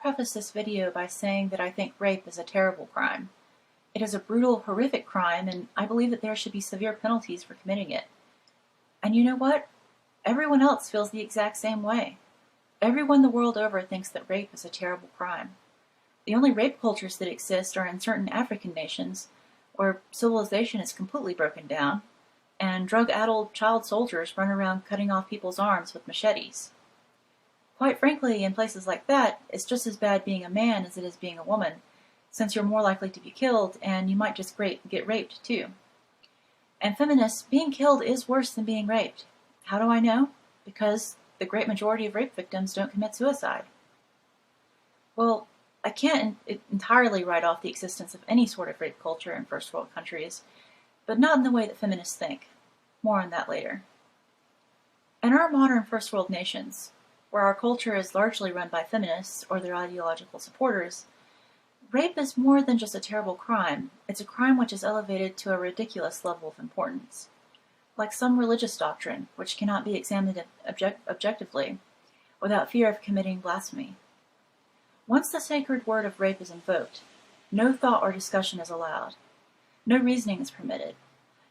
preface this video by saying that I think rape is a terrible crime. It is a brutal, horrific crime, and I believe that there should be severe penalties for committing it. And you know what? Everyone else feels the exact same way. Everyone the world over thinks that rape is a terrible crime. The only rape cultures that exist are in certain African nations, where civilization is completely broken down, and drug-addled child soldiers run around cutting off people's arms with machetes. Quite frankly, in places like that, it's just as bad being a man as it is being a woman, since you're more likely to be killed, and you might just get raped too. And feminists, being killed is worse than being raped. How do I know? Because the great majority of rape victims don't commit suicide. Well, I can't entirely write off the existence of any sort of rape culture in first world countries, but not in the way that feminists think. More on that later. In our modern first world nations, where our culture is largely run by feminists or their ideological supporters, rape is more than just a terrible crime. It's a crime which is elevated to a ridiculous level of importance. Like some religious doctrine, which cannot be examined objectively without fear of committing blasphemy. Once the sacred word of rape is invoked, no thought or discussion is allowed. No reasoning is permitted.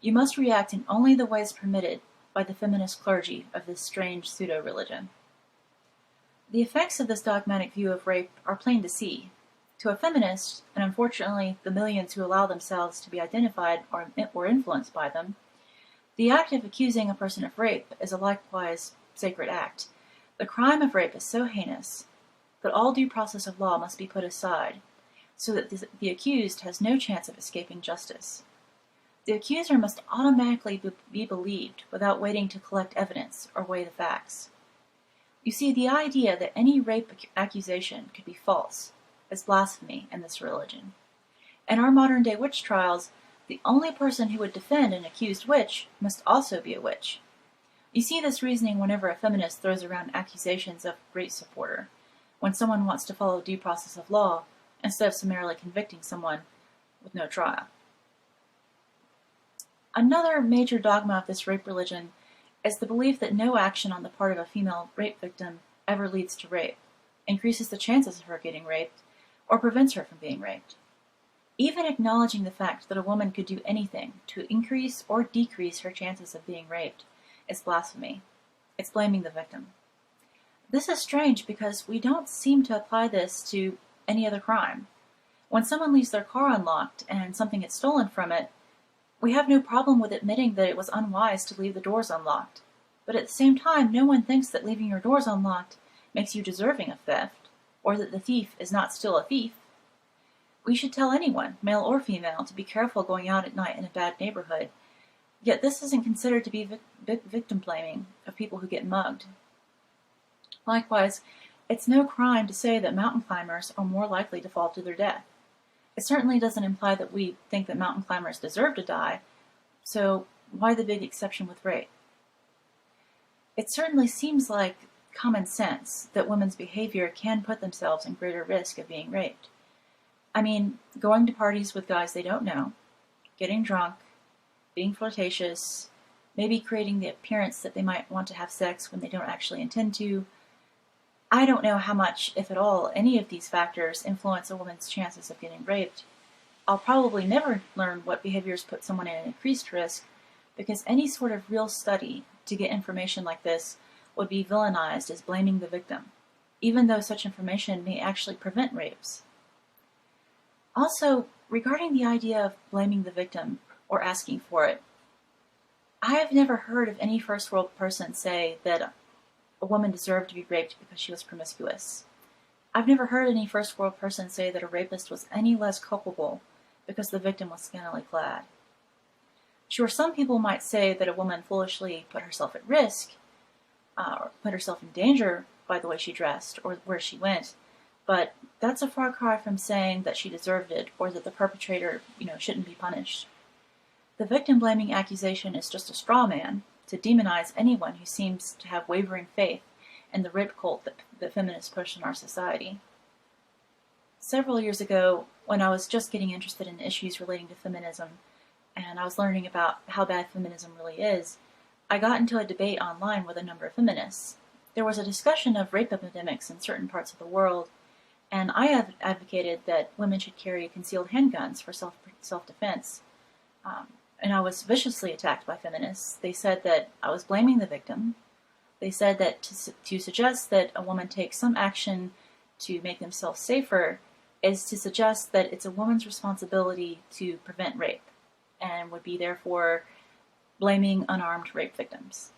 You must react in only the ways permitted by the feminist clergy of this strange pseudo-religion. The effects of this dogmatic view of rape are plain to see. To a feminist, and unfortunately the millions who allow themselves to be identified or influenced by them, the act of accusing a person of rape is a likewise sacred act. The crime of rape is so heinous that all due process of law must be put aside, so that the accused has no chance of escaping justice. The accuser must automatically be believed without waiting to collect evidence or weigh the facts. You see, the idea that any rape accusation could be false is blasphemy in this religion. In our modern-day witch trials, the only person who would defend an accused witch must also be a witch. You see this reasoning whenever a feminist throws around accusations of rape supporter, when someone wants to follow due process of law instead of summarily convicting someone with no trial. Another major dogma of this rape religion is the belief that no action on the part of a female rape victim ever leads to rape, increases the chances of her getting raped, or prevents her from being raped. Even acknowledging the fact that a woman could do anything to increase or decrease her chances of being raped is blasphemy. It's blaming the victim. This is strange because we don't seem to apply this to any other crime. When someone leaves their car unlocked and something gets stolen from it, we have no problem with admitting that it was unwise to leave the doors unlocked. But at the same time, no one thinks that leaving your doors unlocked makes you deserving of theft, or that the thief is not still a thief. We should tell anyone, male or female, to be careful going out at night in a bad neighborhood, yet this isn't considered to be victim blaming of people who get mugged. Likewise, it's no crime to say that mountain climbers are more likely to fall to their death. It certainly doesn't imply that we think that mountain climbers deserve to die, so why the big exception with rape? It certainly seems like common sense that women's behavior can put themselves in greater risk of being raped. I mean, going to parties with guys they don't know, getting drunk, being flirtatious, maybe creating the appearance that they might want to have sex when they don't actually intend to. I don't know how much, if at all, any of these factors influence a woman's chances of getting raped. I'll probably never learn what behaviors put someone in increased risk, because any sort of real study to get information like this would be villainized as blaming the victim, even though such information may actually prevent rapes. Also, regarding the idea of blaming the victim or asking for it, I have never heard of any first world person say that a woman deserved to be raped because she was promiscuous. I've never heard any first world person say that a rapist was any less culpable because the victim was scantily clad. Sure, some people might say that a woman foolishly put herself at risk, or put herself in danger by the way she dressed or where she went, but that's a far cry from saying that she deserved it or that the perpetrator, shouldn't be punished. The victim-blaming accusation is just a straw man to demonize anyone who seems to have wavering faith in the rape cult that feminists push in our society. Several years ago, when I was just getting interested in issues relating to feminism, and I was learning about how bad feminism really is, I got into a debate online with a number of feminists. There was a discussion of rape epidemics in certain parts of the world, And I have advocated that women should carry concealed handguns for self-defense. And I was viciously attacked by feminists. They said that I was blaming the victim. They said that to suggest that a woman takes some action to make themselves safer is to suggest that it's a woman's responsibility to prevent rape, and would be therefore blaming unarmed rape victims.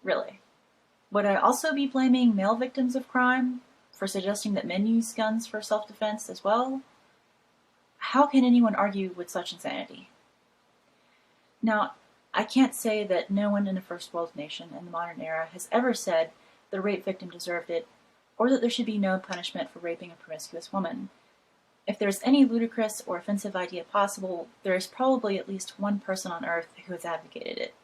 Really. Would I also be blaming male victims of crime for suggesting that men use guns for self-defense as well? How can anyone argue with such insanity? Now, I can't say that no one in a first world nation in the modern era has ever said the rape victim deserved it, or that there should be no punishment for raping a promiscuous woman. If there's any ludicrous or offensive idea possible, there is probably at least one person on earth who has advocated it.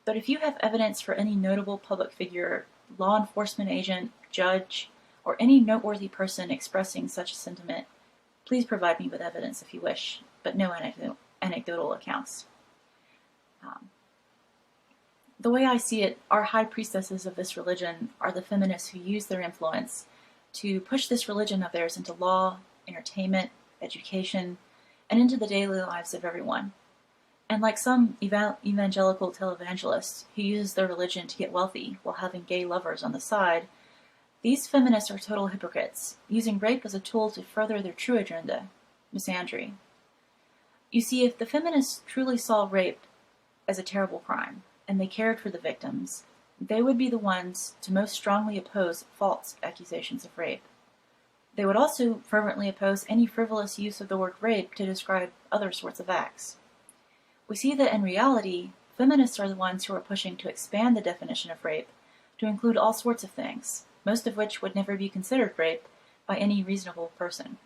But if you have evidence for any notable public figure, law enforcement agent, judge, or any noteworthy person expressing such a sentiment, please provide me with evidence if you wish, but no anecdotal accounts. The way I see it, our high priestesses of this religion are the feminists who use their influence to push this religion of theirs into law, entertainment, education, and into the daily lives of everyone. And like some evangelical televangelists who use their religion to get wealthy while having gay lovers on the side, these feminists are total hypocrites, using rape as a tool to further their true agenda, misandry. You see, if the feminists truly saw rape as a terrible crime, and they cared for the victims, they would be the ones to most strongly oppose false accusations of rape. They would also fervently oppose any frivolous use of the word rape to describe other sorts of acts. We see that in reality, feminists are the ones who are pushing to expand the definition of rape to include all sorts of things, most of which would never be considered rape by any reasonable person.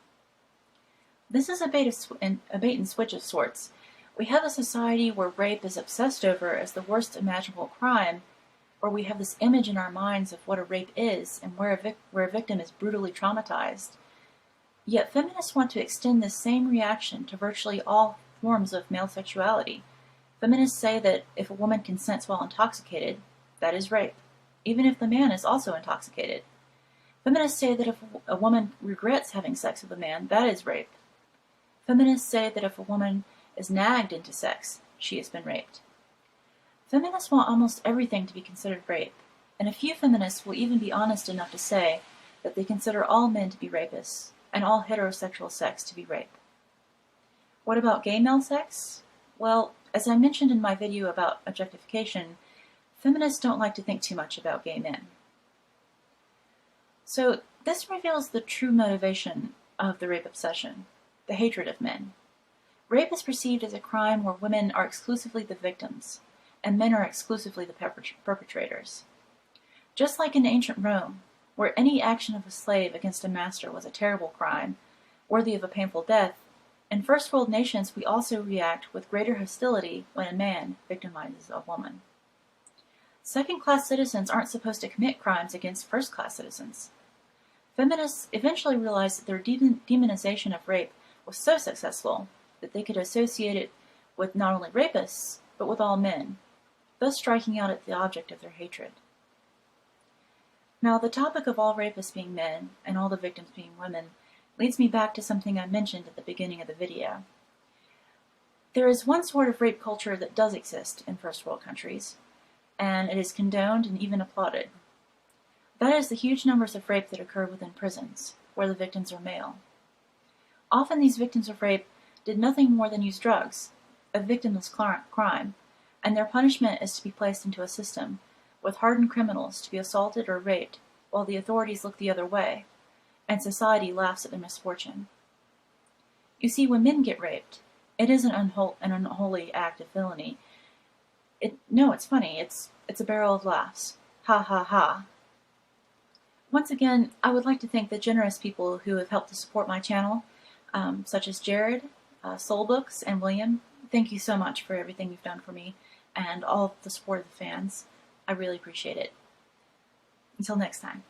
This is a bait and switch of sorts. We have a society where rape is obsessed over as the worst imaginable crime, where we have this image in our minds of what a rape is and where a victim is brutally traumatized. Yet feminists want to extend this same reaction to virtually all forms of male sexuality. Feminists say that if a woman consents while intoxicated, that is rape, even if the man is also intoxicated. Feminists say that if a woman regrets having sex with a man, that is rape. Feminists say that if a woman is nagged into sex, she has been raped. Feminists want almost everything to be considered rape, and a few feminists will even be honest enough to say that they consider all men to be rapists, and all heterosexual sex to be rape. What about gay male sex? Well, as I mentioned in my video about objectification, feminists don't like to think too much about gay men. So this reveals the true motivation of the rape obsession, the hatred of men. Rape is perceived as a crime where women are exclusively the victims, and men are exclusively the perpetrators. Just like in ancient Rome, where any action of a slave against a master was a terrible crime, worthy of a painful death, in first world nations we also react with greater hostility when a man victimizes a woman. Second-class citizens aren't supposed to commit crimes against first-class citizens. Feminists eventually realized that their demonization of rape was so successful that they could associate it with not only rapists, but with all men, thus striking out at the object of their hatred. Now, the topic of all rapists being men, and all the victims being women, leads me back to something I mentioned at the beginning of the video. There is one sort of rape culture that does exist in first world countries, and it is condoned and even applauded. That is the huge numbers of rape that occur within prisons, where the victims are male. Often these victims of rape did nothing more than use drugs, a victimless crime, and their punishment is to be placed into a system with hardened criminals to be assaulted or raped while the authorities look the other way, and society laughs at their misfortune. You see, when men get raped, it isn't an unholy act of villainy. It's funny. It's a barrel of laughs. Ha ha ha. Once again, I would like to thank the generous people who have helped to support my channel, such as Jared, Soulbooks, and William. Thank you so much for everything you've done for me, and all the support of the fans. I really appreciate it. Until next time.